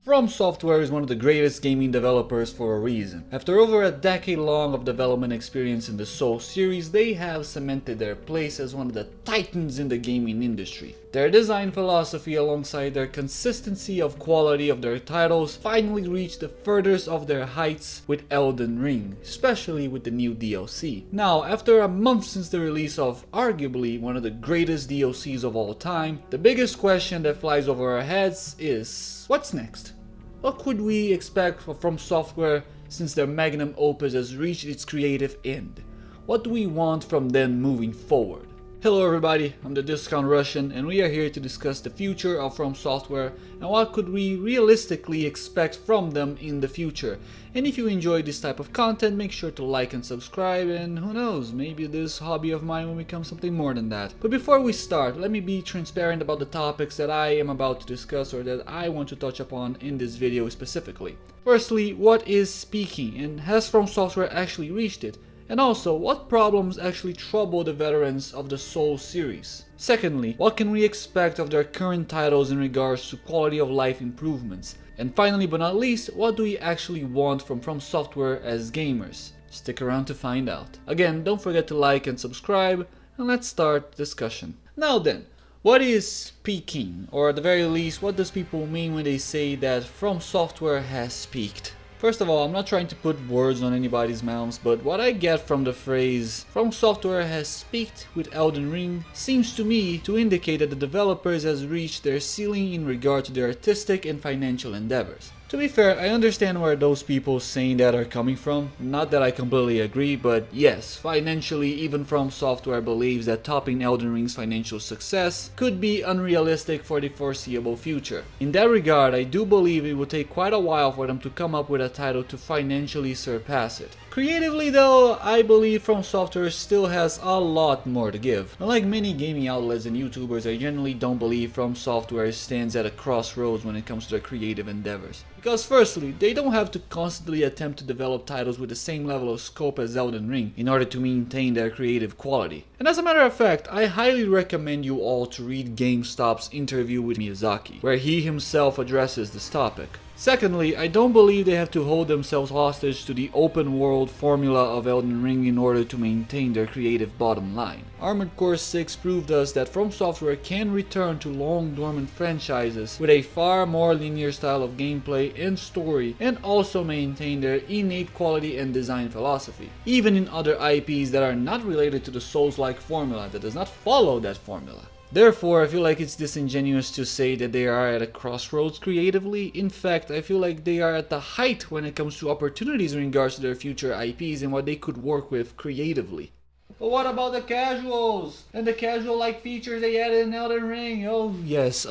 FROMSOFTWARE is one of the greatest gaming developers for a reason. After over a decade long of development experience in the Souls series, they have cemented their place as one of the titans in the gaming industry. Their design philosophy alongside their consistency of quality of their titles finally reached the furthest of their heights with Elden Ring, especially with the new DLC. Now, after a month since the release of arguably one of the greatest DLCs of all time, the biggest question that flies over our heads is, what's next? What could we expect from FROMSOFTWARE since their magnum opus has reached its creative end? What do we want from them moving forward? Hello everybody, I'm the Discount Russian and we are here to discuss the future of FROMSOFTWARE and what could we realistically expect from them in the future. And if you enjoy this type of content, make sure to like and subscribe, and who knows, maybe this hobby of mine will become something more than that. But before we start, let me be transparent about the topics that I am about to discuss or that I want to touch upon in this video specifically. Firstly, what is speaking, and has FROMSOFTWARE actually reached it? And also, what problems actually trouble the veterans of the Souls series? Secondly, what can we expect of their current titles in regards to quality of life improvements? And finally but not least, what do we actually want from FROMSOFTWARE as gamers? Stick around to find out. Again, don't forget to like and subscribe, and let's start the discussion. Now then, what is speaking? Or at the very least, what does people mean when they say that FROMSOFTWARE has peaked? First of all, I'm not trying to put words on anybody's mouths, but what I get from the phrase FROMSOFTWARE has peaked with Elden Ring seems to me to indicate that the developers has reached their ceiling in regard to their artistic and financial endeavors. To be fair, I understand where those people saying that are coming from. Not that I completely agree, but yes, financially, even FROMSOFTWARE believes that topping Elden Ring's financial success could be unrealistic for the foreseeable future. In that regard, I do believe it will take quite a while for them to come up with a title to financially surpass it. Creatively though, I believe FROMSOFTWARE still has a lot more to give. Unlike many gaming outlets and YouTubers, I generally don't believe FROMSOFTWARE stands at a crossroads when it comes to their creative endeavors. Because firstly, they don't have to constantly attempt to develop titles with the same level of scope as Elden Ring in order to maintain their creative quality. And as a matter of fact, I highly recommend you all to read GameStop's interview with Miyazaki, where he himself addresses this topic. Secondly, I don't believe they have to hold themselves hostage to the open world formula of Elden Ring in order to maintain their creative bottom line. Armored Core 6 proved us that FROMSOFTWARE can return to long dormant franchises with a far more linear style of gameplay and story, and also maintain their innate quality and design philosophy, even in other IPs that are not related to the Souls-like formula, that does not follow that formula. Therefore, I feel like it's disingenuous to say that they are at a crossroads creatively. In fact, I feel like they are at the height when it comes to opportunities in regards to their future IPs and what they could work with creatively. But what about the casuals and the casual-like features they added in Elden Ring? Oh yes,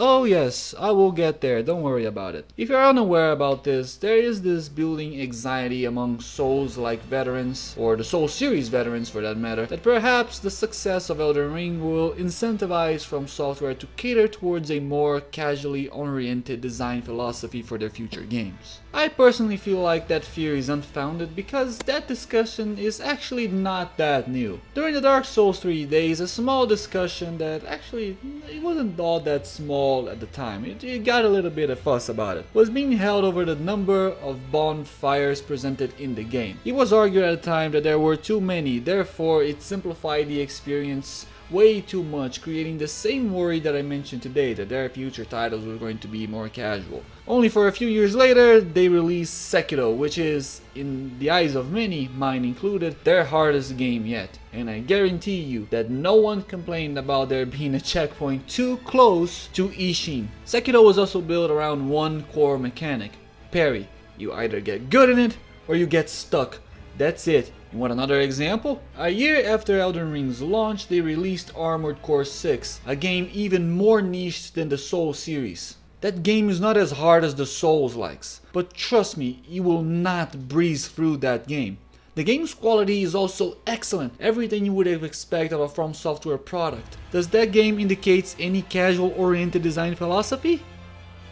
I will get there, don't worry about it. If you're unaware about this, there is this building anxiety among Souls-like veterans, or the Souls series veterans for that matter, that perhaps the success of Elden Ring will incentivize FROMSOFTWARE to cater towards a more casually oriented design philosophy for their future games. I personally feel like that fear is unfounded because that discussion is actually not that new. During the Dark Souls 3 days, a small discussion that actually, it wasn't all that small at the time, it got a little bit of fuss about it, was being held over the number of bonfires presented in the game. It was argued at the time that there were too many, therefore it simplified the experience way too much, creating the same worry that I mentioned today, that their future titles were going to be more casual. Only for a few years later, they released Sekiro, which is, in the eyes of many, mine included, their hardest game yet. And I guarantee you that no one complained about there being a checkpoint too close to Ishin. Sekiro was also built around one core mechanic, parry. You either get good in it, or you get stuck. That's it. You want another example? A year after Elden Ring's launch, they released Armored Core 6, a game even more niched than the Souls series. That game is not as hard as the Souls likes, but trust me, you will not breeze through that game. The game's quality is also excellent, everything you would have expected of a FROMSOFTWARE product. Does that game indicate any casual-oriented design philosophy?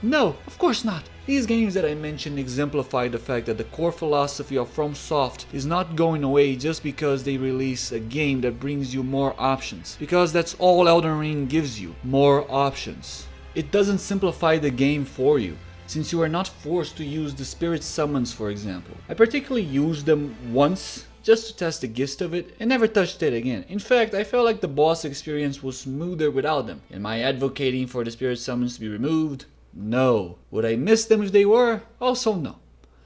No, of course not. These games that I mentioned exemplify the fact that the core philosophy of FromSoft is not going away just because they release a game that brings you more options. Because that's all Elden Ring gives you, more options. It doesn't simplify the game for you. since you are not forced to use the spirit summons, for example. I particularly used them once just to test the gist of it and never touched it again. In fact, I felt like the boss experience was smoother without them. Am I advocating for the spirit summons to be removed? No. Would I miss them if they were? Also no.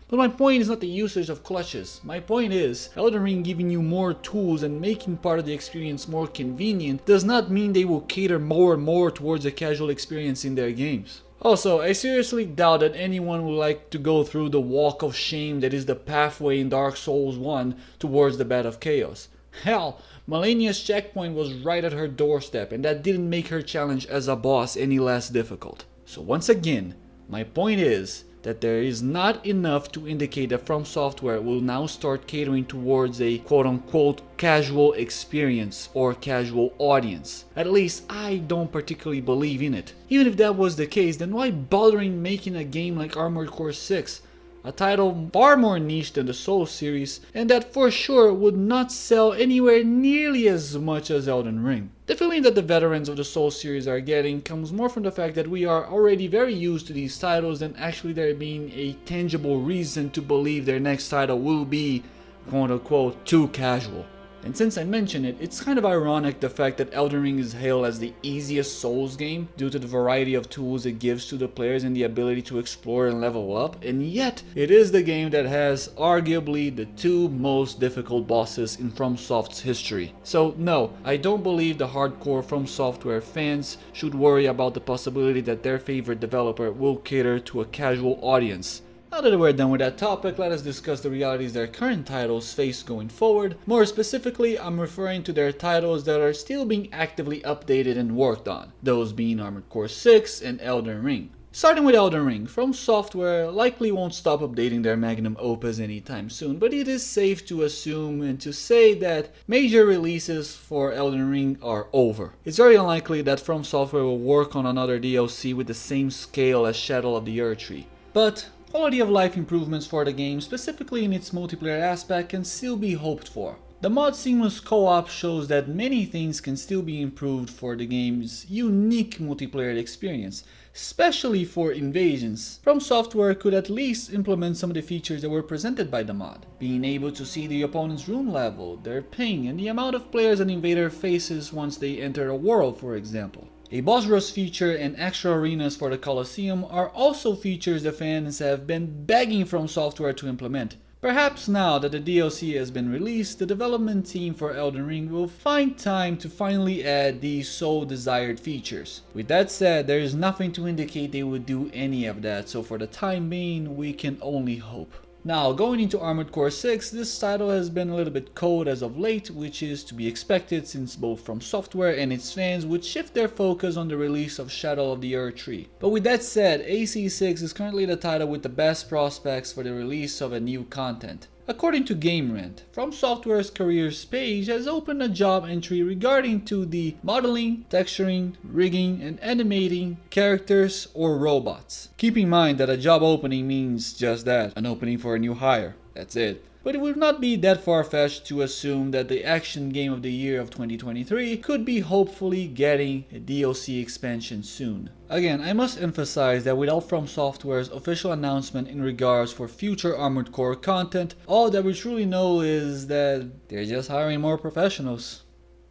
But my point is not the usage of clutches. My point is, Elden Ring giving you more tools and making part of the experience more convenient does not mean they will cater more and more towards a casual experience in their games. Also, I seriously doubt that anyone would like to go through the walk of shame that is the pathway in Dark Souls 1 towards the Bed of Chaos. Hell, Malenia's checkpoint was right at her doorstep, and that didn't make her challenge as a boss any less difficult. So once again, my point is that there is not enough to indicate that FromSoftware will now start catering towards a quote-unquote casual experience or casual audience. At least I don't particularly believe in it. Even if that was the case, then why bothering making a game like Armored Core 6? A title far more niche than the Souls series, and that for sure would not sell anywhere nearly as much as Elden Ring. The feeling that the veterans of the Souls series are getting comes more from the fact that we are already very used to these titles than actually there being a tangible reason to believe their next title will be quote unquote too casual. And since I mention it, it's kind of ironic the fact that Elden Ring is hailed as the easiest Souls game due to the variety of tools it gives to the players and the ability to explore and level up, and yet it is the game that has arguably the two most difficult bosses in FromSoft's history. So no, I don't believe the hardcore FromSoftware fans should worry about the possibility that their favorite developer will cater to a casual audience. Now that we're done with that topic, let us discuss the realities their current titles face going forward. More specifically, I'm referring to their titles that are still being actively updated and worked on, those being Armored Core 6 and Elden Ring. Starting with Elden Ring, FromSoftware likely won't stop updating their magnum opus anytime soon, but it is safe to assume and to say that major releases for Elden Ring are over. It's very unlikely that FromSoftware will work on another DLC with the same scale as Shadow of the Erdtree. But quality of life improvements for the game, specifically in its multiplayer aspect, can still be hoped for. The mod seamless co-op shows that many things can still be improved for the game's unique multiplayer experience, especially for invasions. FromSoftware could at least implement some of the features that were presented by the mod, being able to see the opponent's rune level, their ping, and the amount of players an invader faces once they enter a world, for example. A boss rush feature and extra arenas for the Colosseum are also features the fans have been begging FromSoftware to implement. Perhaps now that the DLC has been released, the development team for Elden Ring will find time to finally add these so desired features. With that said, there is nothing to indicate they would do any of that, so for the time being, we can only hope. Now, going into Armored Core 6, this title has been a little bit cold as of late, which is to be expected since both FromSoftware and its fans would shift their focus on the release of Shadow of the Erdtree. But with that said, AC6 is currently the title with the best prospects for the release of a new content. According to GameRant, FromSoftware's careers page has opened a job entry regarding to the modeling, texturing, rigging, and animating characters or robots. Keep in mind that a job opening means just that, an opening for a new hire. That's it. But it would not be that far-fetched to assume that the action game of the year of 2023 could be hopefully getting a DLC expansion soon. Again, I must emphasize that without FromSoftware's official announcement in regards for future Armored Core content, all that we truly know is that they're just hiring more professionals.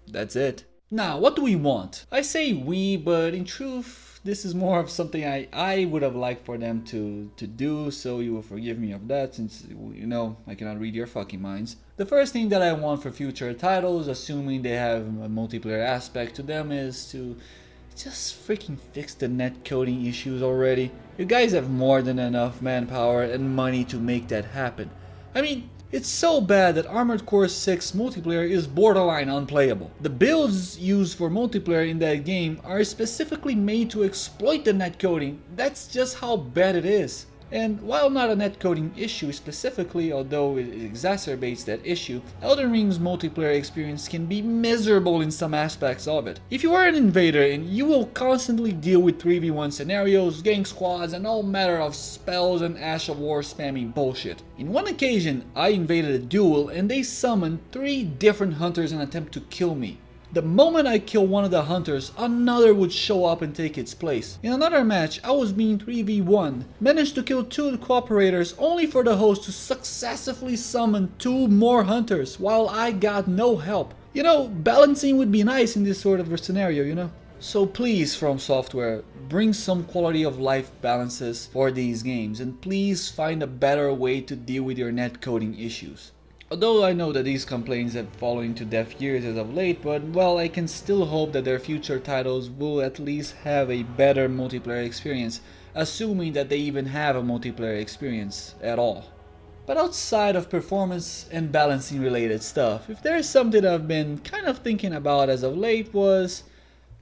That's it. Now, what do we want? I say we, but in truth, this is more of something I would have liked for them to do, so you will forgive me of that since, you know, I cannot read your fucking minds. The first thing that I want for future titles, assuming they have a multiplayer aspect to them, is to just freaking fix the net coding issues already. You guys have more than enough manpower and money to make that happen. I mean, it's so bad that Armored Core 6 multiplayer is borderline unplayable. The builds used for multiplayer in that game are specifically made to exploit the netcoding. That's just how bad it is. And while not a netcoding issue specifically, although it exacerbates that issue, Elden Ring's multiplayer experience can be miserable in some aspects of it. If you are an invader and you will constantly deal with 3v1 scenarios, gang squads, and all manner of spells and Ash of War spamming bullshit. In one occasion, I invaded a duel and they summoned 3 different hunters in an attempt to kill me. The moment I kill one of the hunters, another would show up and take its place. In another match, I was being 3v1, managed to kill 2 cooperators only for the host to successfully summon 2 more hunters while I got no help. You know, balancing would be nice in this sort of a scenario, you know? So please, FromSoftware, bring some quality of life balances for these games, and please find a better way to deal with your netcoding issues. Although I know that these complaints have fallen to deaf ears as of late, but well, I can still hope that their future titles will at least have a better multiplayer experience, assuming that they even have a multiplayer experience at all. But outside of performance and balancing related stuff, if there's something I've been kind of thinking about as of late was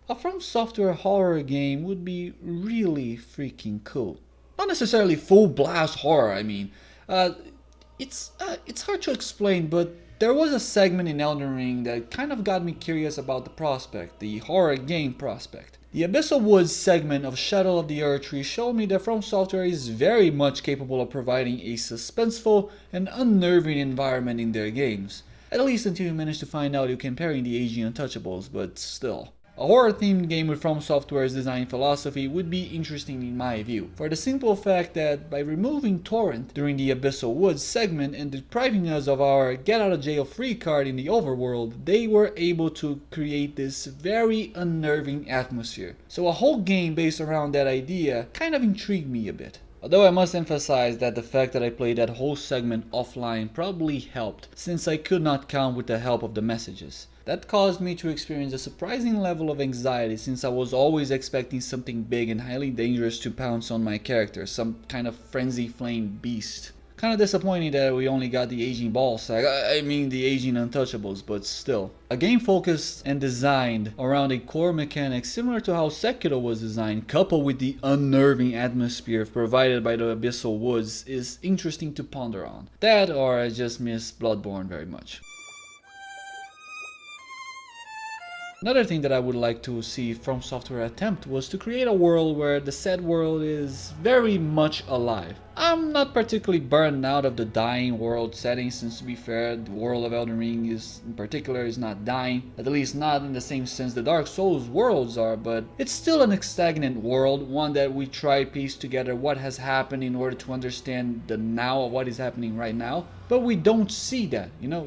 a FromSoftware horror game would be really freaking cool. Not necessarily full blast horror, I mean. It's hard to explain, but there was a segment in Elden Ring that kind of got me curious about the prospect, the horror game prospect. The Abyssal Woods segment of Shadow of the Erdtree showed me that FromSoftware is very much capable of providing a suspenseful and unnerving environment in their games. At least until you manage to find out you're comparing the aging Untouchables, but still. A horror-themed game with FromSoftware's design philosophy would be interesting in my view, for the simple fact that by removing Torrent during the Abyssal Woods segment and depriving us of our get-out-of-jail-free card in the overworld, they were able to create this very unnerving atmosphere. So a whole game based around that idea kind of intrigued me a bit. Although I must emphasize that the fact that I played that whole segment offline probably helped, since I could not count with the help of the messages. That caused me to experience a surprising level of anxiety, since I was always expecting something big and highly dangerous to pounce on my character, some kind of frenzy flame beast. Kinda disappointing that we only got the aging ball sack, I mean the aging Untouchables, but still. A game focused and designed around a core mechanic similar to how Sekiro was designed, coupled with the unnerving atmosphere provided by the Abyssal Woods, is interesting to ponder on. That, or I just miss Bloodborne very much. Another thing that I would like to see FromSoftware attempt was to create a world where the said world is very much alive. I'm not particularly burned out of the dying world setting, since to be fair, the world of Elden Ring in particular is not dying, at least not in the same sense the Dark Souls worlds are, but it's still an stagnant world, one that we try to piece together what has happened in order to understand the now of what is happening right now, but we don't see that, you know,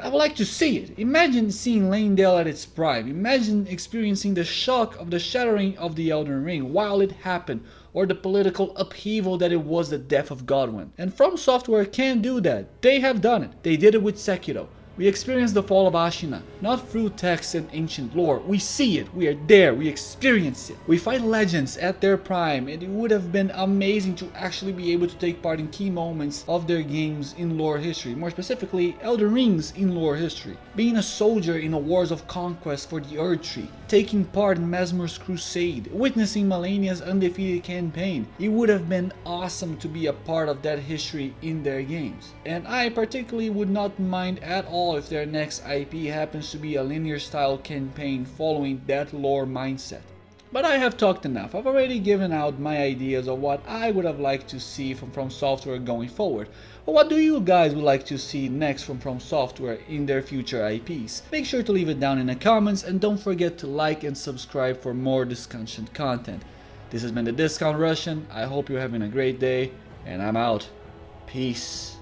I would like to see it. Imagine seeing Leyndell at its prime. Imagine experiencing the shock of the shattering of the Elden Ring while it happened, or the political upheaval that it was the death of Godwyn. And FromSoftware can do that. They have done it. They did it with Sekiro. We experience the fall of Ashina, not through text and ancient lore. We see it, we are there, we experience it. We fight legends at their prime, and it would have been amazing to actually be able to take part in key moments of their games in lore history, more specifically Elden Ring's in lore history. Being a soldier in the wars of conquest for the Erdtree, taking part in Mesmer's crusade, witnessing Malenia's undefeated campaign. It would have been awesome to be a part of that history in their games. And I particularly would not mind at all if their next IP happens to be a linear style campaign following that lore mindset. But I have talked enough. I've already given out my ideas of what I would have liked to see from FromSoftware going forward. But what do you guys would like to see next from FromSoftware in their future IPs? Make sure to leave it down in the comments, and don't forget to like and subscribe for more discussion content. This has been the Discount Russian. I hope you're having a great day, and I'm out. Peace.